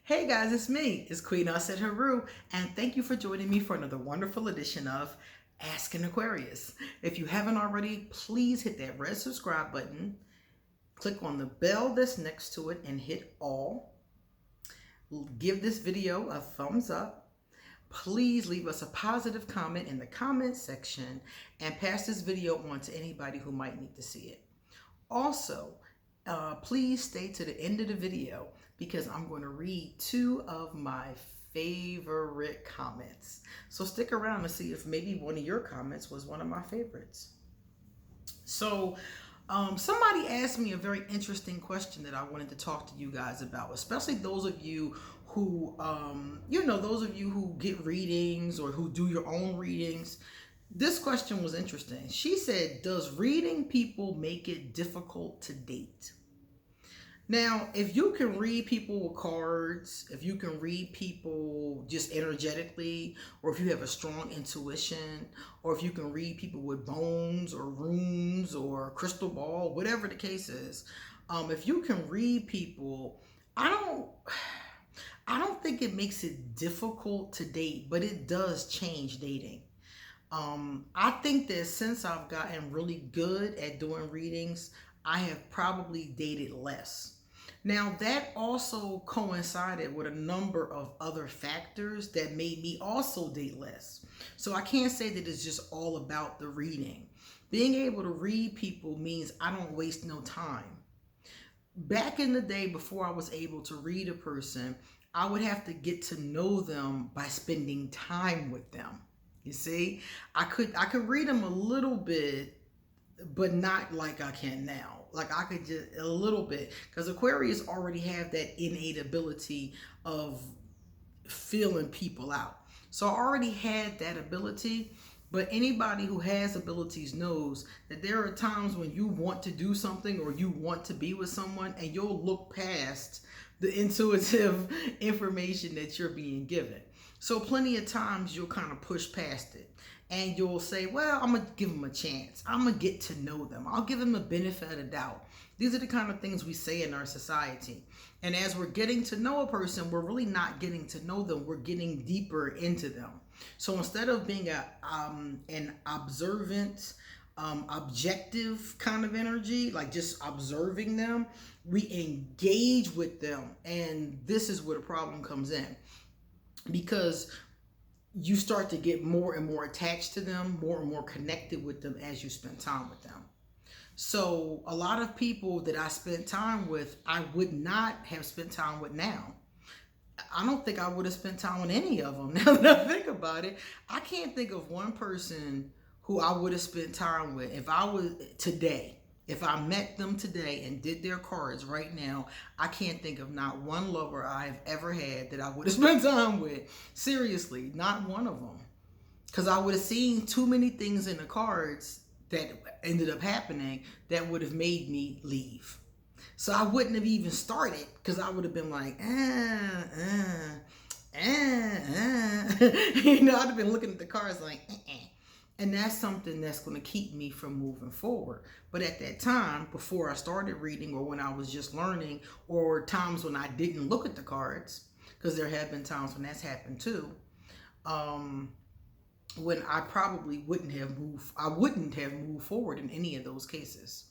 Hey guys, it's me. It's Queen Aset Haru, and thank you for joining me for another wonderful edition of Ask an Aquarius. If you haven't already, please hit that red subscribe button, click on the bell that's next to it, and hit all. Give this video a thumbs up. Please leave us a positive comment in the comment section and pass this video on to anybody who might need to see it. Also, please stay to the end of the video because I'm going to read two of my favorite comments. So stick around to see if maybe one of your comments was one of my favorites. So somebody asked me a very interesting question that I wanted to talk to you guys about, especially those of you who, those of you who get readings or who do your own readings. This question was interesting. She said, does reading people make it difficult to date? Now, if you can read people with cards, if you can read people just energetically, or if you have a strong intuition, or if you can read people with bones or runes or crystal ball, whatever the case is, if you can read people, I don't think it makes it difficult to date, but it does change dating. I think that since I've gotten really good at doing readings, I have probably dated less. Now, that also coincided with a number of other factors that made me also date less. So I can't say that it's just all about the reading. Being able to read people means I don't waste no time. Back in the day, before I was able to read a person, I would have to get to know them by spending time with them. You see, I could read them a little bit, but not like I can now. Like I could just a little bit, because Aquarius already have that innate ability of feeling people out. So I already had that ability. But anybody who has abilities knows that there are times when you want to do something or you want to be with someone and you'll look past the intuitive information that you're being given. So plenty of times you'll kind of push past it and you'll say, well, I'm going to give them a chance. I'm going to get to know them. I'll give them a benefit of the doubt. These are the kind of things we say in our society. And as we're getting to know a person, we're really not getting to know them. We're getting deeper into them. So instead of being an observant, objective kind of energy, like just observing them, we engage with them. And this is where the problem comes in. Because you start to get more and more attached to them, more and more connected with them as you spend time with them. So a lot of people that I spent time with, I would not have spent time with now. I don't think I would have spent time with any of them. Now that I think about it, I can't think of one person who I would have spent time with if I was today. If I met them today and did their cards right now, I can't think of not one lover I've ever had that I would have spent time with. Seriously, not one of them. Because I would have seen too many things in the cards that ended up happening that would have made me leave. So I wouldn't have even started because I would have been like, you know, I'd have been looking at the cards like, And that's something that's going to keep me from moving forward. But at that time, before I started reading or when I was just learning or times when I didn't look at the cards, because there have been times when that's happened too, when I probably wouldn't have moved forward in any of those cases.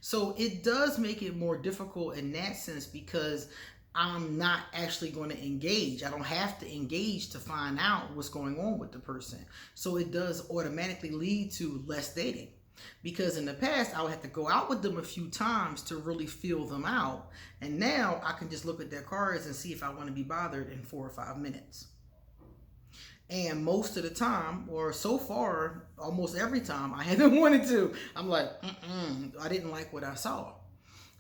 So it does make it more difficult in that sense because I'm not actually going to engage. I don't have to engage to find out what's going on with the person. So it does automatically lead to less dating. Because in the past, I would have to go out with them a few times to really feel them out. And now I can just look at their cards and see if I want to be bothered in 4 or 5 minutes. And most of the time, or so far, almost every time, I haven't wanted to. I'm like, I didn't like what I saw.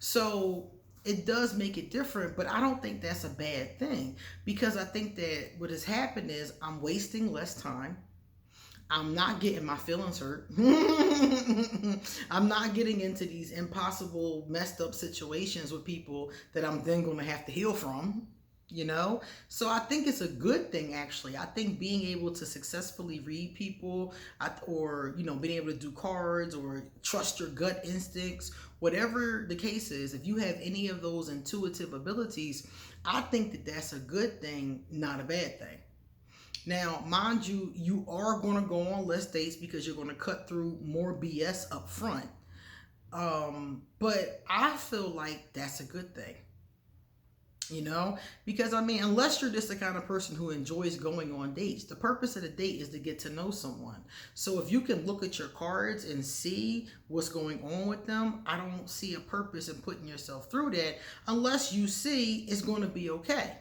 So it does make it different, but I don't think that's a bad thing. Because I think that what has happened is I'm wasting less time. I'm not getting my feelings hurt. I'm not getting into these impossible, messed up situations with people that I'm then going to have to heal from. You know, so I think it's a good thing, actually. I think being able to successfully read people or, being able to do cards or trust your gut instincts, whatever the case is, if you have any of those intuitive abilities, I think that that's a good thing, not a bad thing. Now, mind you, you are going to go on less dates because you're going to cut through more BS up front. But I feel like that's a good thing. You know, because I mean, unless you're just the kind of person who enjoys going on dates, the purpose of the date is to get to know someone. So if you can look at your cards and see what's going on with them, I don't see a purpose in putting yourself through that unless you see it's going to be okay.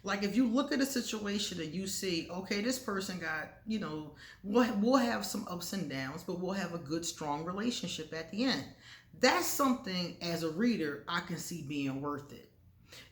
Like if you look at a situation and you see, okay, this person got, you know, we'll have some ups and downs, but we'll have a good, strong relationship at the end. That's something as a reader I can see being worth it.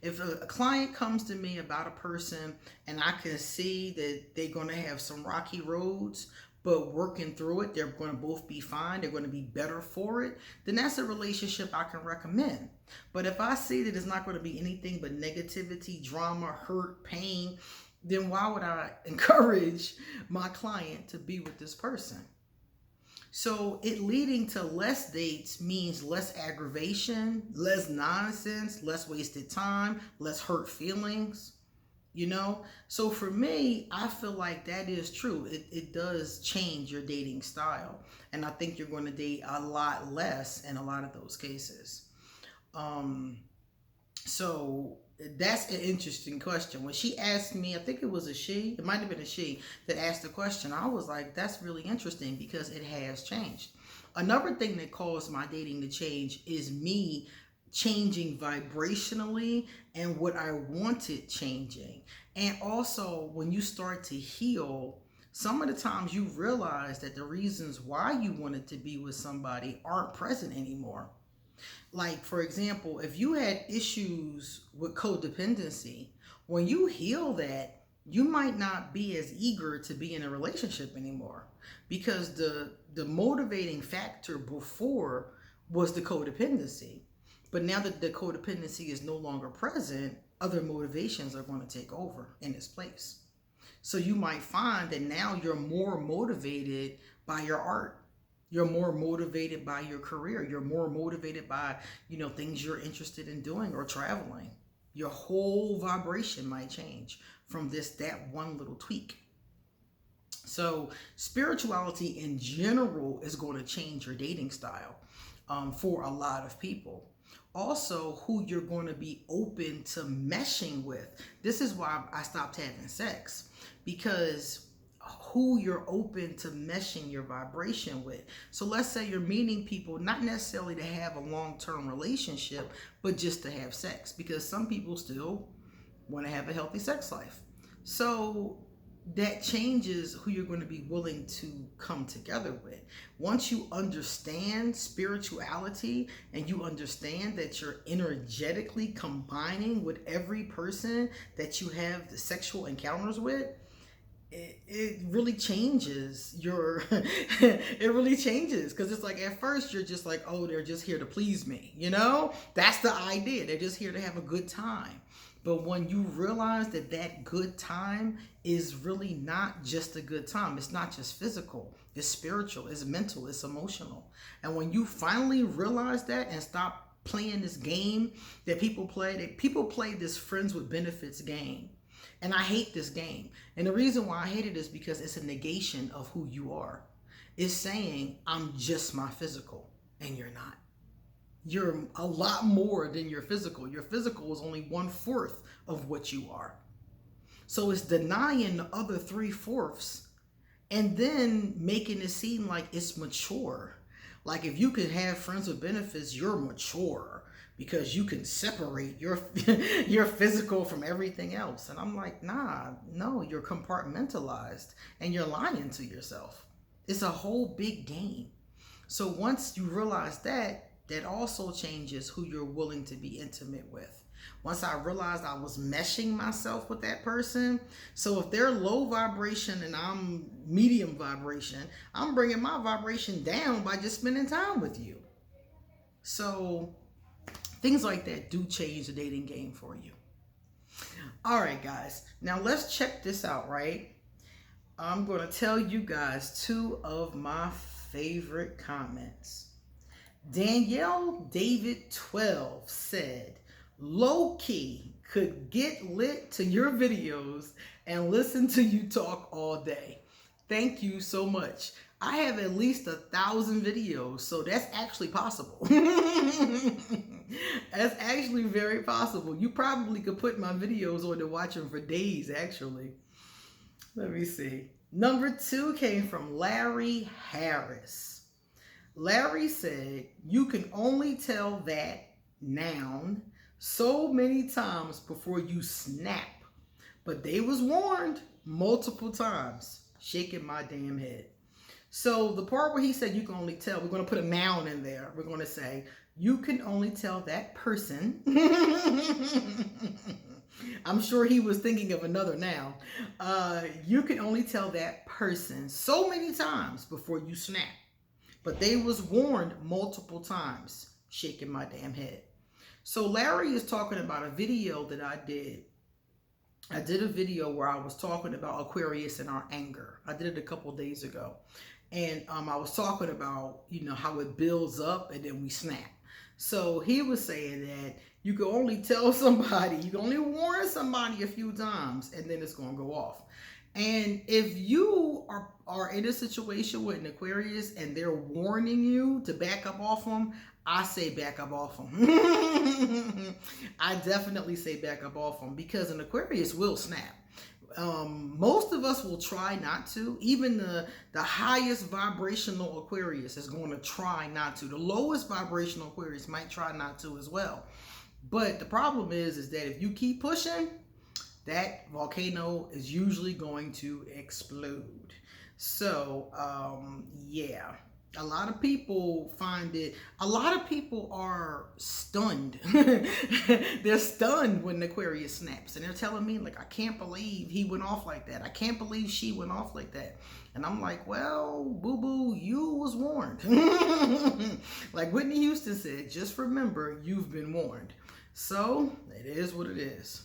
If a client comes to me about a person and I can see that they're going to have some rocky roads, but working through it, they're going to both be fine, they're going to be better for it, then that's a relationship I can recommend. But if I see that it's not going to be anything but negativity, drama, hurt, pain, then why would I encourage my client to be with this person? So it leading to less dates means less aggravation, less nonsense, less wasted time, less hurt feelings, you know? So for me, I feel like that is true. It does change your dating style. And I think you're going to date a lot less in a lot of those cases. So that's an interesting question. When she asked me, I think it was a she, it might have been a she that asked the question. I was like, that's really interesting because it has changed. Another thing that caused my dating to change is me changing vibrationally and what I wanted changing. And also when you start to heal, some of the times you realize that the reasons why you wanted to be with somebody aren't present anymore. Like, for example, if you had issues with codependency, when you heal that, you might not be as eager to be in a relationship anymore because the motivating factor before was the codependency. But now that the codependency is no longer present, other motivations are going to take over in its place. So you might find that now you're more motivated by your art. You're more motivated by your career. You're more motivated by, you know, things you're interested in doing or traveling. Your whole vibration might change from that one little tweak. So spirituality in general is going to change your dating style for a lot of people. Also, who you're going to be open to meshing with. This is why I stopped having sex, because who you're open to meshing your vibration with. So let's say you're meeting people not necessarily to have a long-term relationship, but just to have sex, because some people still want to have a healthy sex life. So that changes who you're going to be willing to come together with. Once you understand spirituality and you understand that you're energetically combining with every person that you have the sexual encounters with, it really changes your it really changes, because it's like at first you're just like, oh, they're just here to please me, you know, that's the idea, they're just here to have a good time. But when you realize that that good time is really not just a good time, it's not just physical, it's spiritual, it's mental, it's emotional. And when you finally realize that and stop playing this game that people play this friends with benefits game. And I hate this game. And the reason why I hate it is because it's a negation of who you are. It's saying, I'm just my physical, and you're not. You're a lot more than your physical. Your physical is only 1/4 of what you are. So it's denying the other 3/4 and then making it seem like it's mature. Like if you can have friends with benefits, you're mature because you can separate your physical from everything else. And I'm like, nah, no, you're compartmentalized and you're lying to yourself. It's a whole big game. So once you realize that, that also changes who you're willing to be intimate with. Once I realized I was meshing myself with that person, so if they're low vibration and I'm medium vibration, I'm bringing my vibration down by just spending time with you. So things like that do change the dating game for you. All right, guys. Now let's check this out, right? I'm going to tell you guys 2 of my favorite comments. Danielle David 12 said, low key, could get lit to your videos and listen to you talk all day. Thank you so much. I have at least 1,000 videos, so that's actually possible. That's actually very possible. You probably could put my videos on to watch them for days, actually. Let me see. Number 2 came from Larry Harris. Larry said, you can only tell that noun so many times before you snap. But they was warned multiple times. Shaking my damn head. So the part where he said you can only tell, we're going to put a noun in there. We're going to say, you can only tell that person. I'm sure he was thinking of another noun. You can only tell that person so many times before you snap. But they was warned multiple times. Shaking my damn head. So Larry is talking about a video that I did. I did a video where I was talking about Aquarius and our anger. I did it a couple days ago. And I was talking about, how it builds up and then we snap. So he was saying that you can only tell somebody, you can only warn somebody a few times and then it's going to go off. And if you are in a situation with an Aquarius and they're warning you to back up off them, I say back up off them. I definitely say back up off them because an Aquarius will snap. Most of us will try not to. Even the highest vibrational Aquarius is going to try not to. The lowest vibrational Aquarius might try not to as well. But the problem is that if you keep pushing, that volcano is usually going to explode. So, yeah. A lot of people find it, a lot of people are stunned. They're stunned when the Aquarius snaps. And they're telling me, like, I can't believe he went off like that. I can't believe she went off like that. And I'm like, well, boo-boo, you was warned. Like Whitney Houston said, just remember, you've been warned. So, it is what it is.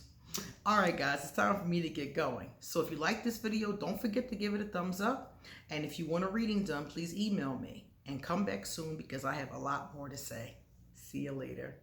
All right, guys, it's time for me to get going. So if you like this video, don't forget to give it a thumbs up. And if you want a reading done, please email me and come back soon because I have a lot more to say. See you later.